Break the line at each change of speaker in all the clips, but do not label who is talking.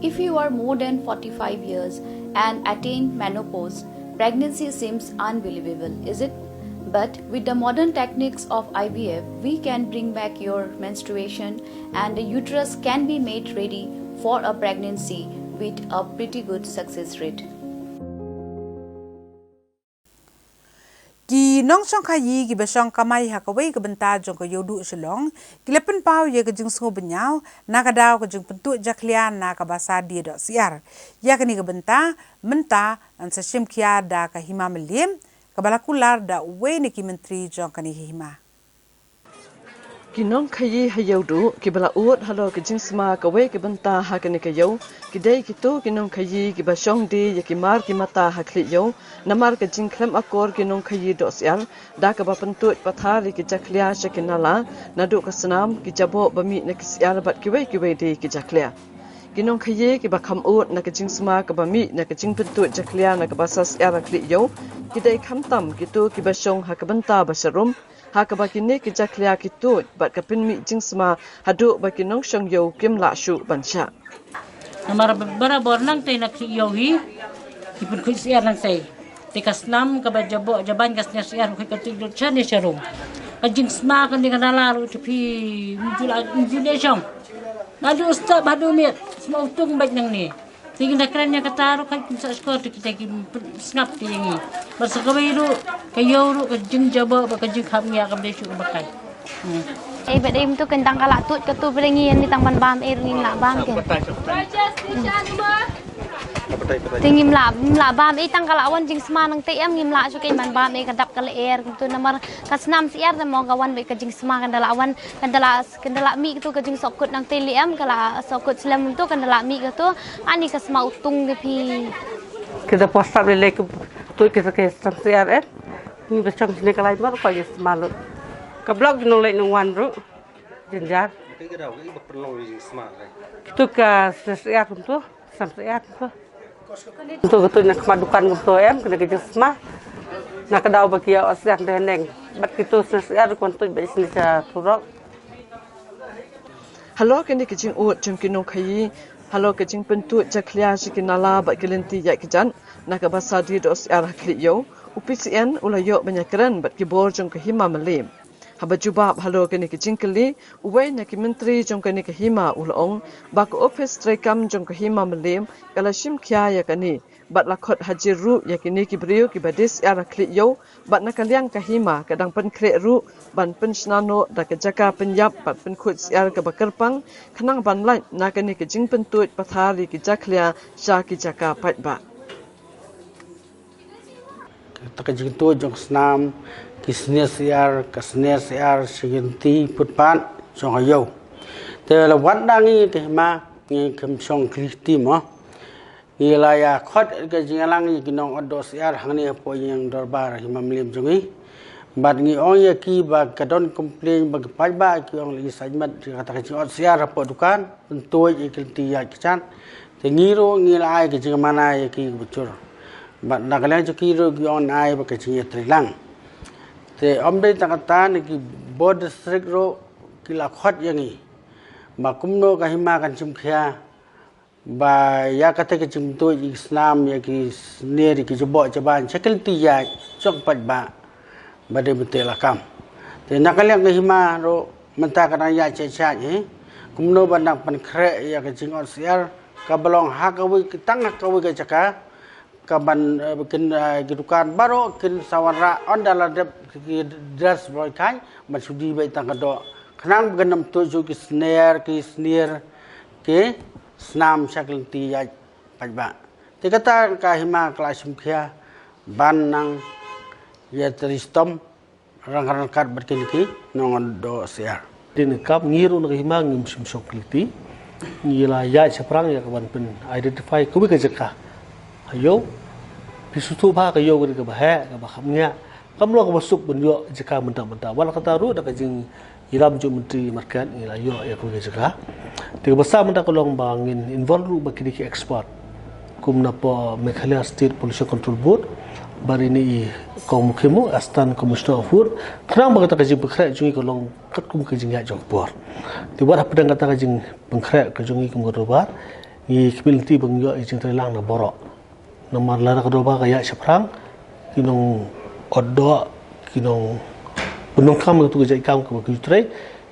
If you are more than 45 years and attain menopause, pregnancy seems unbelievable, is it? But with the modern techniques of IVF, we can bring back your menstruation and the uterus can be made ready for a pregnancy with a pretty good success rate.
Ki nong song kayi ki besong kamai hakawai ke benta jong ke yodu selong ki lepen pau ye ke jing sungo benyau na ka daw ke jing pentuk jaklian na ka basa dia dok siar ya ke ni ke benta menta an sa shim kia da ka hima melim ka balakular da we ni ki menteri jong ka ni hima
Kinong kayi hayaudu ki bala uot halo ke jing sma ka we ke benta ha ke ni ke yo ki dei ki to kinong kayi ki basong di ye ki mar ki mata ha kli yo namar ke jing klem akor kinong kayi do sial da ka ba pentu pathari ki jaklia shekinala na do ka senam ki jabo bami na ki sial bat ki we di ki jaklia kinong kayi ki ba kham uot na ke jing sma ka bami na ke jing pentu jaklia na ka basas sial kli yo ki dei kham tam ki to ki basong ha ka benta basarum hak bakini ki jaklia ki tut bat kapin mi jingsma hadu bakinong shong yo kim la shu bansha
namara bara bornang tay nak yo hi ipun ku siar nang say tikas nam ka ba jabo jaban kas nya siar ku ka tigdo chani sharum ka jingsma kan dengan lalu tapi injulation nadu ustad badu mit semua utung baik nang ni tinggal kerennya kata kan bisa skor kita snap tinggi bersakawai ru kayo ru kajing jaba kajing khamnya kabde shu bakai
bedem tu kentang kalak tut ketu perengian di tangban bam ring la bam ke tingim la bam tang kalak wan jing sma nang tem ngim la su ke man bam kadap kale tu nomor kasnam siar ta mo gawan be kajing sma kandala wan kandala mi tu kajing sokut nang telem kala sokut slam tu kandala mi tu ani kasma utung de pi
kita posap le tu kita ke siar ni besang sini kalai tu ko yes malut ka blog nong le nong wan ru jenjar
cái đầu cái bậc phần lồi smart này
tu ka siar tu sam siar tu tu nak madukan tu em kena kerja semah nak kedau bagi asiak deneng bat kitu siar kon tu be sini cha turok
halo kini kijing ut jim kinong kayi halo kijing pentu jaklia shikinala bat kelenti ya kijan nak basa di dos siar kli yo upcn ulayo banyakran bat kibor jong kahima melim haba jubab halo kini kijing keli uwe na ki menteri jong kini kahima ulong bak office trekam jong kahima melim kala shim kya ya kani bat lakot hajiru ya kini ki brio ki badis ara kli yo bat nakaliang kahima kadang pen kre ru ban pen snano da ke jaka penyap bat pen khut siar ke bakerpang khanang ban lai na kini kijing pentut pathari ki jaklia sha ki jaka pat ba
takajing tu jong snam kisne siar kasne siar siginti putpan song ayo te la wadangi te ma ngi kem song kristi mo ngi la ya khot ke jingalang ngi kinong odo siar hangni po yang dorbar himamlim jongi bad ngi ong ya ki ba kadon complain ba pai ba ki ong li sajmat kata ke od siar po dukan pentoi ikilti ya kican te ngi ro ngi la ai ke jingamana ya ki bucur bad nagalan ki ro ki on ai ba ke jinga trilang te ombe takata ni ki board district ro kila khot yangi ba kumno ka hima kan chimkhia ba ya kate ke chimto islam ya ki ne ki jobo jaban chakil ti ya chok pat ba de betela kam te nakalyak ka hima ro menta kana ya che cha ni kumno bandak pan khre ya ke jingor siar ka balong ha ka wi tang ka wi ka chaka kaban bikin gidukan baru kin sawara on dalam dress boy kan masudi baik tangkado kenang begenam tuju ki snare ke snam shakil ti ya pajba te kata ka hima klasim khia ban nang ya tristom rang kat berkin ki nong do siar
din kap ngiru na hima ngim sim sokliti ngila ya seprang ya kaban pen identify kubi ka jaka ayo pisutu ba kayo gari ka bahe ka bakamnya kamlo ka basuk bunyo jika mentah-mentah wala kata ru da kajing iram ju menteri market ila yo ya ko jika te basa mentah kolong bangin involve ru bakidi ki export kumna po Meghalaya State Pollution Control Board barini kong mukhemu astan commissioner of food khrang ba kata kajing bekhrek jungi kolong kat kum kajing ya jok bor te wala pedang kata kajing bekhrek ka jungi kum robar ni community bang yo jing telang na borok nomor lara ka doba kaya seprang kinong oddo kinong penung kam tu kerja ikam ke kutre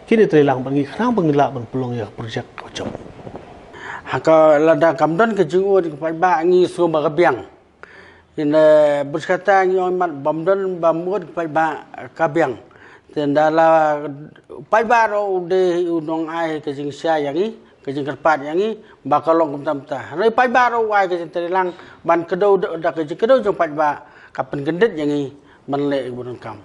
kini telang bang khang bang la ban pelong ya projek kocok
haka lada kamdon ke jingu di ba ngi so ba biang in berkata ngi mat bamdon bamud ba kabiang tendala ba ro de unong ai ke jing sia yangi ke jing kerpat yangi bakalong kum ta rei ba ro ai ke jing telang ban kedau dak ke kedau jong ba kapan gendet yangi man le bunun kam